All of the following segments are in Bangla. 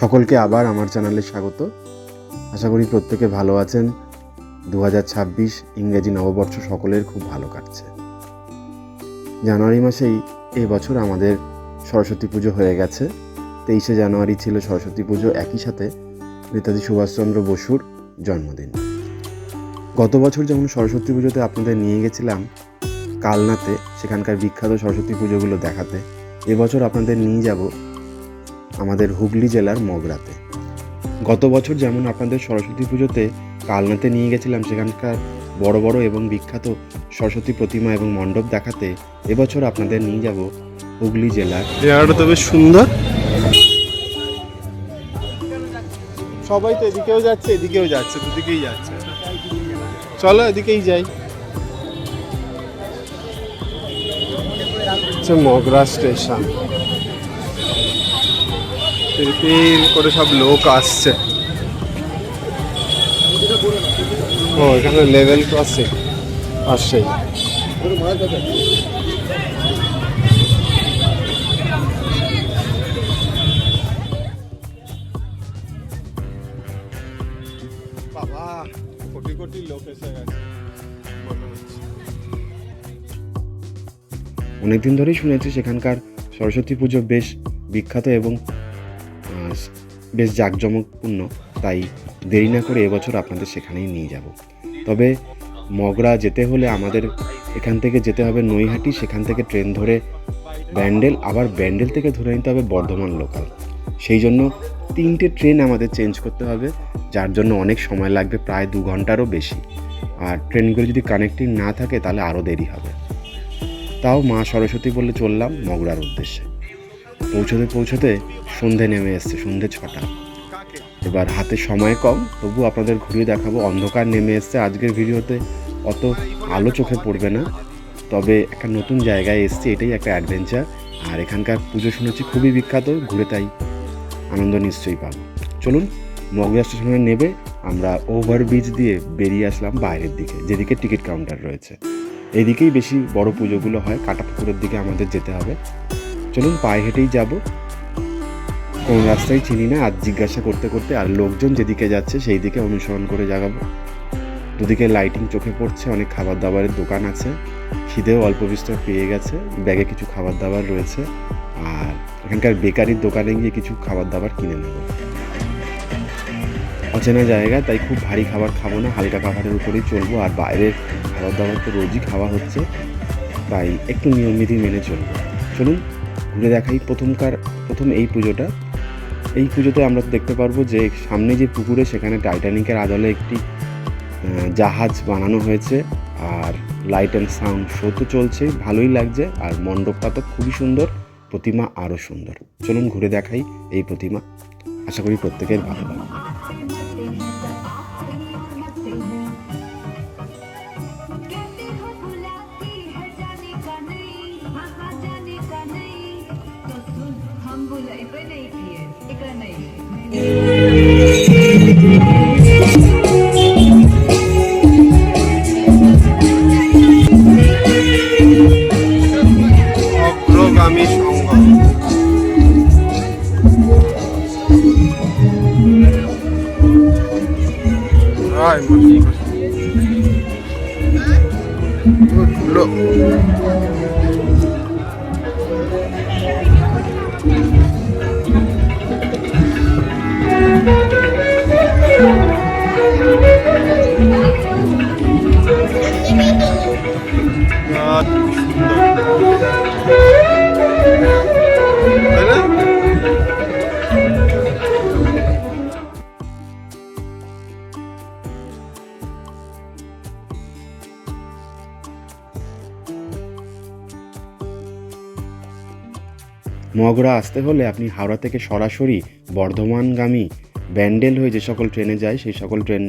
সকলকে আবার আমার চ্যানেলে স্বাগত। আশা করি প্রত্যেকে ভালো আছেন। 2026 ইংরেজি নববর্ষ সকলের খুব ভালো কাটছে। জানুয়ারি মাসেই এবছর আমাদের সরস্বতী পুজো হয়ে গেছে। 23শে জানুয়ারি ছিল সরস্বতী পুজো, একই সাথে নেতাজি সুভাষচন্দ্র বসুর জন্মদিন। গত বছর যেমন সরস্বতী পুজোতে আপনাদের নিয়ে গেছিলাম কালনাতে, সেখানকার বিখ্যাত সরস্বতী পুজোগুলো দেখাতে। এবছর আপনাদের নিয়ে যাব আমাদের হুগলি জেলার মগরাতে। গত বছর যেমন আপনাদের সরস্বতী পুজোতে কালনাতে নিয়ে গেছিলাম সেখানকার বড় বড় এবং বিখ্যাত সরস্বতী প্রতিমা এবং মণ্ডপ দেখাতে, এবছর আপনাদের নিয়ে যাব হুগলি জেলার। জায়গাটা তো বেশ সুন্দর। সবাই তো এদিকেও যাচ্ছে এদিকেও যাচ্ছে, দুদিকেই যাচ্ছে। চলো এদিকেই যাই। মগরা স্টেশন, করে সব লোক আসছে। ও এখানে লেভেল ক্রসিং আসছে। বাবা, কোটি কোটি লোক এসে গেছে। অনেকদিন ধরেই শুনেছি সেখানকার সরস্বতী পুজো বেশ বিখ্যাত এবং বেশ জাঁকজমকপূর্ণ, তাই দেরি না করে এবছর আপনাদের সেখানেই নিয়ে যাব। তবে মগরা যেতে হলে আমাদের এখান থেকে যেতে হবে নৈহাটি, সেখান থেকে ট্রেন ধরে ব্যান্ডেল, আবার ব্যান্ডেল থেকে ধরে নিতে হবে বর্ধমান লোকাল। সেই জন্য 3টে ট্রেন আমাদের চেঞ্জ করতে হবে, যার জন্য অনেক সময় লাগবে, প্রায় 2 ঘন্টারও বেশি। আর ট্রেনগুলো যদি কানেক্টিং না থাকে তাহলে আরও দেরি হবে। তাও মা সরস্বতী বলে চললাম মগরার উদ্দেশ্যে। পৌঁছতে সন্ধে নেমে এসছে, সন্ধে 6টা। এবার হাতে সময় কম, তবু আপনাদের ঘুরিয়ে দেখাবো। অন্ধকার নেমে এসছে, আজকের ভিডিওতে অত আলো চোখে পড়বে না, তবে একটা নতুন জায়গায় এসছি, এটাই একটা অ্যাডভেঞ্চার। আর এখানকার পুজো শুনেছি খুবই বিখ্যাত, ঘুরে তাই আনন্দ নিশ্চয়ই পাবো। চলুন, মগরা স্টেশনে নেবে আমরা ওভারব্রিজ দিয়ে বেরিয়ে আসলাম বাইরের দিকে, যেদিকে টিকিট কাউন্টার রয়েছে। এদিকেই বেশি বড় পুজোগুলো হয়, কাটাপুকুরের দিকে আমাদের যেতে হবে। চলুন, পায়ে হেঁটেই যাব, কোন রাস্তায় চিনি না, আজ জিজ্ঞাসা করতে করতে আর লোকজন যেদিকে যাচ্ছে সেই দিকে অনুসরণ করে যাগাবো। দুদিকে লাইটিং চোখে পড়ছে, অনেক খাবার দাবারের দোকান আছে, খিদেও অল্প বিস্তর পেয়ে গেছে, ব্যাগে কিছু খাবার দাবার রয়েছে। আর এখানকার বেকারির দোকানে গিয়ে কিছু খাবার দাবার কিনে নেব। অচেনা জায়গা, তাই খুব ভারী খাবার খাবো না, হালকা খাবারের উপরেই চলবো। আর বাইরের খাবার দাবার তো রোজই খাওয়া হচ্ছে, তাই একটু নিয়মবিধি মেনে চলবো। চলুন ঘুরে দেখাই প্রথম এই পুজোটা। এই পুজোতে আমরা দেখতে পারবো যে সামনে যে পুকুরে, সেখানে টাইটানিকের আদলে একটি জাহাজ বানানো হয়েছে। আর লাইট অ্যান্ড সাউন্ড শো তো চলছে, ভালোই লাগছে। আর মণ্ডপটা তো খুবই সুন্দর, প্রতিমা আরও সুন্দর। চলুন ঘুরে দেখাই এই প্রতিমা, আশা করি প্রত্যেকের ভালো লাগবে। অগ্রগামী সংঘ। মগরা আসতে হলে আপনি হাওড়া থেকে সরাসরি বর্ধমানগামী ব্যান্ডেল হয়ে যে সকল ট্রেনে যায় সেই সকল ট্রেন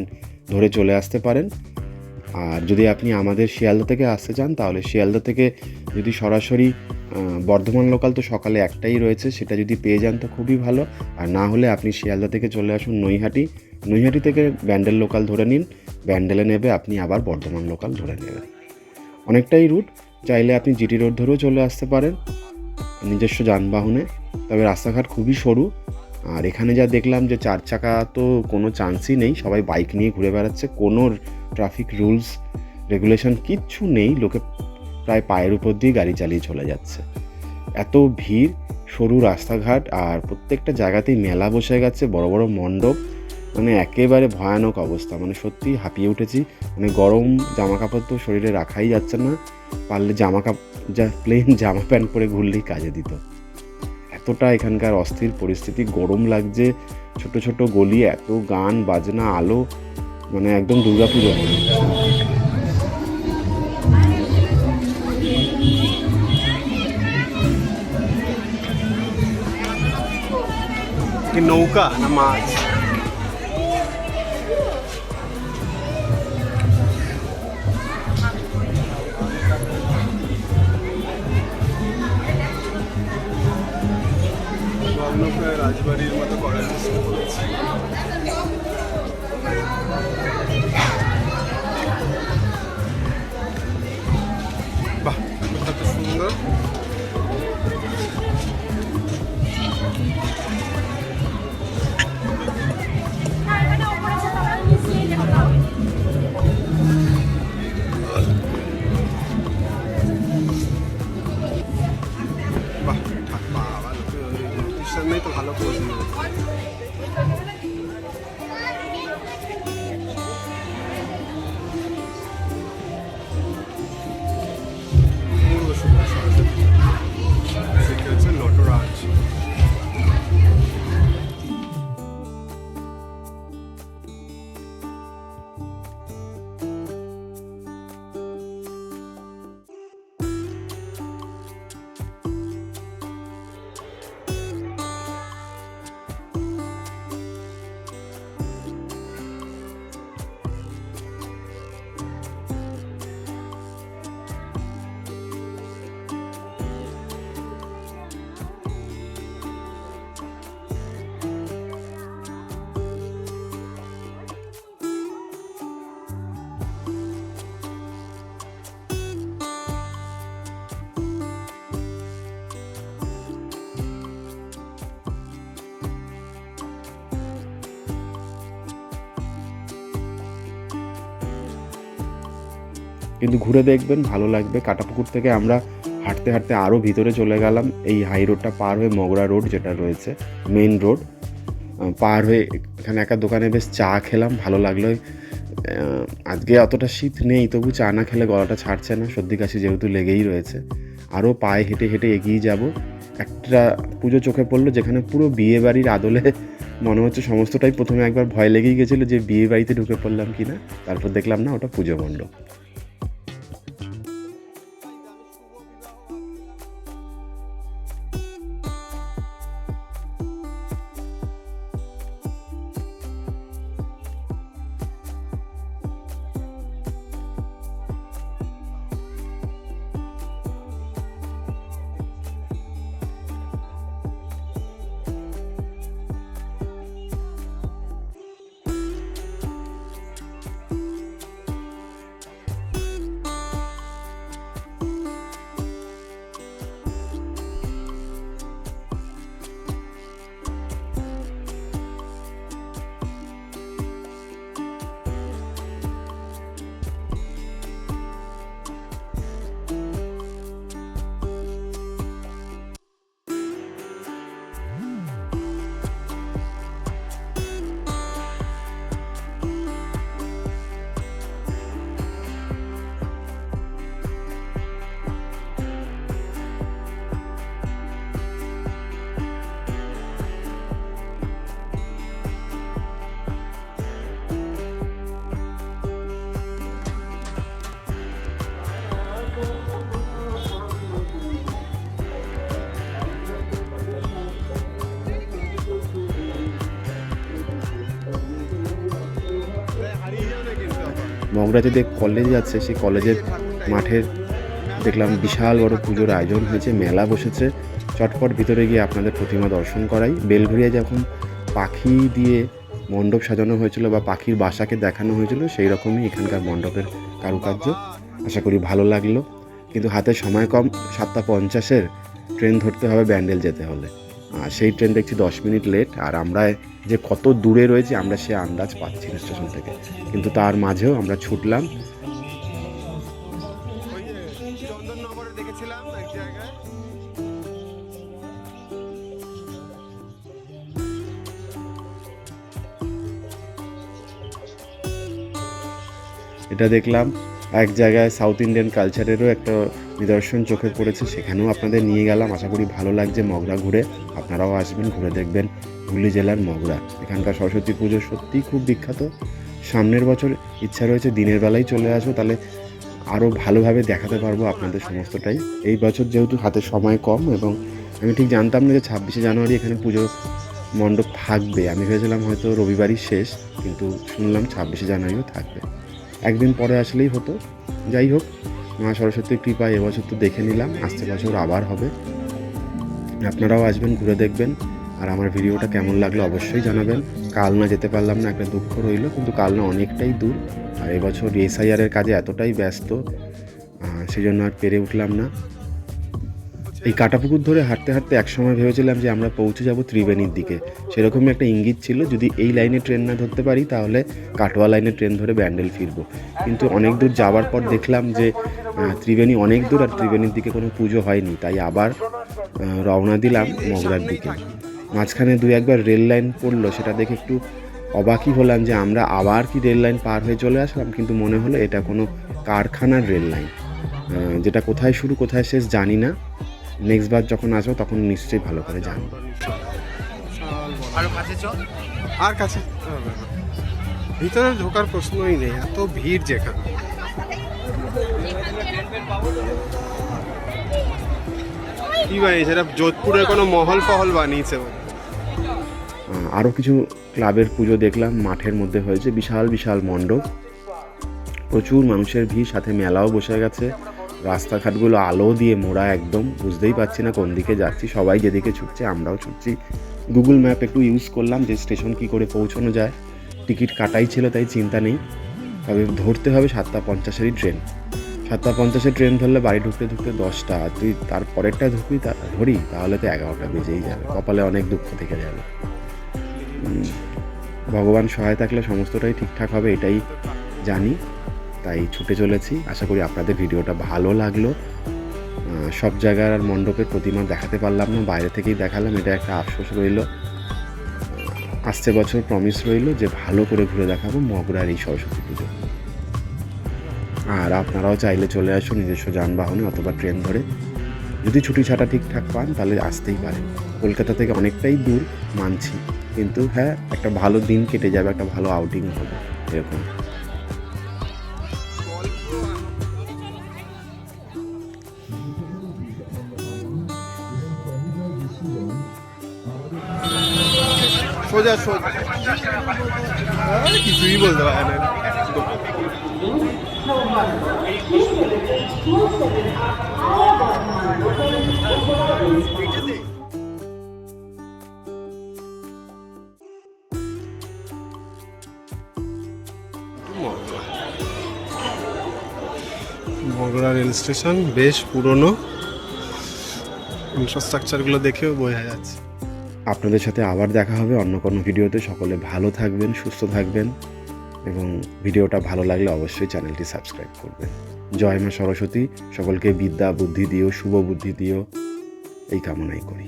ধরে চলে আসতে পারেন। আর যদি আপনি আমাদের শিয়ালদা থেকে আসতে চান, তাহলে শিয়ালদা থেকে যদি সরাসরি বর্ধমান লোকাল তো সকালে একটাই রয়েছে, সেটা যদি পেয়ে যান তো খুবই ভালো। আর না হলে আপনি শিয়ালদা থেকে চলে আসুন নৈহাটি থেকে ব্যান্ডেল লোকাল ধরে নিন, ব্যান্ডেলে নেবে, আপনি আবার বর্ধমান লোকাল ধরে নেবেন। অনেকটাই রুট, চাইলে আপনি জিটি রোড ধরেও চলে আসতে পারেন নিজস্ব যানবাহনে। তবে রাস্তাঘাট খুবই সরু, আর এখানে যা দেখলাম যে 4 চাকা তো কোনো চান্সই নেই, সবাই বাইক নিয়ে ঘুরে বেড়াচ্ছে, কোনো ট্রাফিক রুলস রেগুলেশন কিচ্ছু নেই, লোকে প্রায় পায়ের উপর দিয়ে গাড়ি চালিয়ে চলে যাচ্ছে। এত ভিড়, সরু রাস্তাঘাট, আর প্রত্যেকটা জায়গাতেই মেলা বসে গেছে, বড় বড় মণ্ডপ, মানে একেবারে ভয়ানক অবস্থা। মানে সত্যি হাঁপিয়ে উঠেছি। মানে গরম জামা কাপড় তো শরীরে রাখাই যাচ্ছে না, পারলে প্লেন জামা প্যান্ট পরে ঘুরলেই কাজে দিত। এতটা এখানকার অস্থির পরিস্থিতি, গরম লাগছে, ছোট ছোট গলি, এত গান বাজনা, আলো, মানে একদম দুর্গাপুজো মনে হচ্ছে। নৌকা না মাছ? প্রায় রাজবাড়ির মতো করার চেষ্টা করেছি। বাহ, কত সুন্দর। বাহ, বাবা, লোকের সামনেই তো ভালো পোজ নিয়ে। লটোরাজ। কিন্তু ঘুরে দেখবেন, ভালো লাগবে। কাটাপুকুর থেকে আমরা হাঁটতে হাঁটতে আরও ভিতরে চলে গেলাম। এই হাই রোডটা পার হয়ে মগরা রোড যেটা রয়েছে, মেন রোড পার হয়ে এখানে একটা দোকানে বেশ চা খেলাম, ভালো লাগলো। আজকে অতটা শীত নেই, তবু চা না খেলে গলাটা ছাড়ছে না, সর্দি কাশি যেহেতু লেগেই রয়েছে। আরও পায়ে হেঁটে হেঁটে এগিয়ে যাব। একটা পুজো চোখে পড়লো, যেখানে পুরো বিয়ে বাড়ির আদলে মনে হচ্ছে সমস্তটাই। প্রথমে একবার ভয় লেগেই গেছিলো যে বিয়ে বাড়িতে ঢুকে পড়লাম কি না, তারপর দেখলাম না, ওটা পুজো মণ্ডপ। মগরাতে যে কলেজ আছে, সেই কলেজের মাঠের দেখলাম বিশাল বড় পুজোর আয়োজন হয়েছে, মেলা বসেছে। চটপট ভিতরে গিয়ে আপনাদের প্রতিমা দর্শন করাই। বেলঘরিয়ায় যখন পাখি দিয়ে মণ্ডপ সাজানো হয়েছিল বা পাখির বাসাকে দেখানো হয়েছিল, সেই রকমই এখানকার মণ্ডপের কারুকার্য। আশা করি ভালো লাগলো। কিন্তু হাতে সময় কম, 7:50 ট্রেন ধরতে হবে ব্যান্ডেল যেতে হলে। সেই ট্রেন দেখছি 10 মিনিট লেট, আর আমরা যে কত দূরে রয়েছি আমরা সে আন্দাজ পাচ্ছি না স্টেশন থেকে, কিন্তু তার মাঝেও আমরা ছুটলাম। চন্দননগরে দেখেছিলাম এক জায়গায়। এটা দেখলাম এক জায়গায় সাউথ ইন্ডিয়ান কালচারেরও একটা নিদর্শন চোখে পড়েছে, সেখানেও আপনাদের নিয়ে গেলাম। আশা করি ভালো লাগছে মগরা ঘুরে, আপনারাও আসবেন, ঘুরে দেখবেন হুগলি জেলার মগরা। এখানকার সরস্বতী পুজো সত্যিই খুব বিখ্যাত। সামনের বছর ইচ্ছা রয়েছে দিনের বেলায় চলে আসবো, তাহলে আরও ভালোভাবে দেখাতে পারবো আপনাদের সমস্তটাই। এই বছর যেহেতু হাতে সময় কম, এবং আমি ঠিক জানতাম না যে 26শে জানুয়ারি এখানে পুজো মণ্ডপ থাকবে। আমি ভেবেছিলাম হয়তো রবিবারই শেষ, কিন্তু শুনলাম 26শে জানুয়ারিও থাকবে। একদিন পরে আসলেই হতো। যাই হোক, মা সরস্বতীর কৃপায় এবছর তো দেখে নিলাম, আসছে বছর আবার হবে। আপনারাও আসবেন, ঘুরে দেখবেন। আর আমার ভিডিওটা কেমন লাগলো অবশ্যই জানাবেন। কালনা যেতে পারলাম না, একটা দুঃখ রইল, কিন্তু কালনা অনেকটাই দূর, আর এবছর এসআইআরের কাজে এতটাই ব্যস্ত, সেই জন্য আর পেরে উঠলাম না। এই কাটাপুকুর ধরে হাঁটতে হাঁটতে একসময় ভেবেছিলাম যে আমরা পৌঁছে যাব ত্রিবেণীর দিকে, সেরকমই একটা ইঙ্গিত ছিল। যদি এই লাইনে ট্রেন না ধরতে পারি তাহলে কাটোয়া লাইনে ট্রেন ধরে ব্যান্ডেল ফিরবো, কিন্তু অনেক দূর যাওয়ার পর দেখলাম যে ত্রিবেণী অনেক দূর, আর ত্রিবেণীর দিকে কোনো পুজো হয়নি, তাই আবার রওনা দিলাম মগরার দিকে। মাঝখানে 2-1বার রেল লাইন পড়লো, সেটা দেখে একটু অবাকই হলাম যে আমরা আবার কি রেল লাইন পার হয়ে চলে আসলাম, কিন্তু মনে হলো এটা কোনো কারখানার রেল লাইন, যেটা কোথায় শুরু কোথায় শেষ জানি না। নেক্সট বার যখন আসবো তখন নিশ্চয়ই ভালো করে জানবো। আর কাছে ভিতরে ঢোকার প্রশ্নই নেই, এত ভিড় যেখানে। কি বানিয়েছে এটা? যোধপুরের কোনো মহল ফহল বানিয়েছে। আরও কিছু ক্লাবের পুজো দেখলাম, মাঠের মধ্যে হয়েছে বিশাল বিশাল মণ্ডপ, প্রচুর মানুষের ভিড়, সাথে মেলাও বসে গেছে। রাস্তাঘাটগুলো আলো দিয়ে মোড়া, একদম বুঝতেই পারছি না কোন দিকে যাচ্ছি, সবাই যেদিকে ছুটছে আমরাও ছুটছি। গুগল ম্যাপ একটু ইউজ করলাম যে স্টেশন কী করে পৌঁছানো যায়। টিকিট কাটাই ছিল তাই চিন্তা নেই, তবে ধরতে হবে 7:50-এরই ট্রেন। 7:50-এর ট্রেন ধরলে বাড়ি ঢুকতে ঢুকতে 10টা, আর তুই তার পরেরটা ধরি তাহলে তো 11টা বেজেই যাবে, কপালে অনেক দুঃখ থেকে যাবে। ভগবান সহায় থাকলে সমস্তটাই ঠিকঠাক হবে এটাই জানি, তাই ছুটে চলেছি। আশা করি আপনাদের ভিডিওটা ভালো লাগলো। সব জায়গার আর মণ্ডপের প্রতিমা দেখাতে পারলাম না, বাইরে থেকেই দেখালাম, এটা একটা আফসোস রইল। আসছে বছর প্রমিস রইল যে ভালো করে ঘুরে দেখাবো মগরার এই সরস্বতী পুজো। আর আপনারাও চাইলে চলে আসুন নিজস্ব যানবাহনে অথবা ট্রেন ধরে, যদি ছুটি ছাটা ঠিকঠাক পান তাহলে আসতেই পারেন। কলকাতা থেকে অনেকটাই দূর মানছি, কিন্তু হ্যাঁ একটা ভালো দিন কেটে যাবে, একটা ভালো আউটিং হবে এরকম। সোজা সোজা কিছুই বলতে পারে না। মগরা রেল স্টেশন বেশ পুরনো, ইনফ্রাস্ট্রাকচারগুলো দেখেও বোঝা যাচ্ছে। আপনাদের সাথে আবার দেখা হবে অন্য কোনো ভিডিওতে। সকলে ভালো থাকবেন, সুস্থ থাকবেন, এবং ভিডিওটা ভালো লাগলে অবশ্যই চ্যানেলটি সাবস্ক্রাইব করবেন। জয় মা সরস্বতী, সকলকে বিদ্যা বুদ্ধি দিও, শুভ বুদ্ধি দিও, এই কামনাই করি।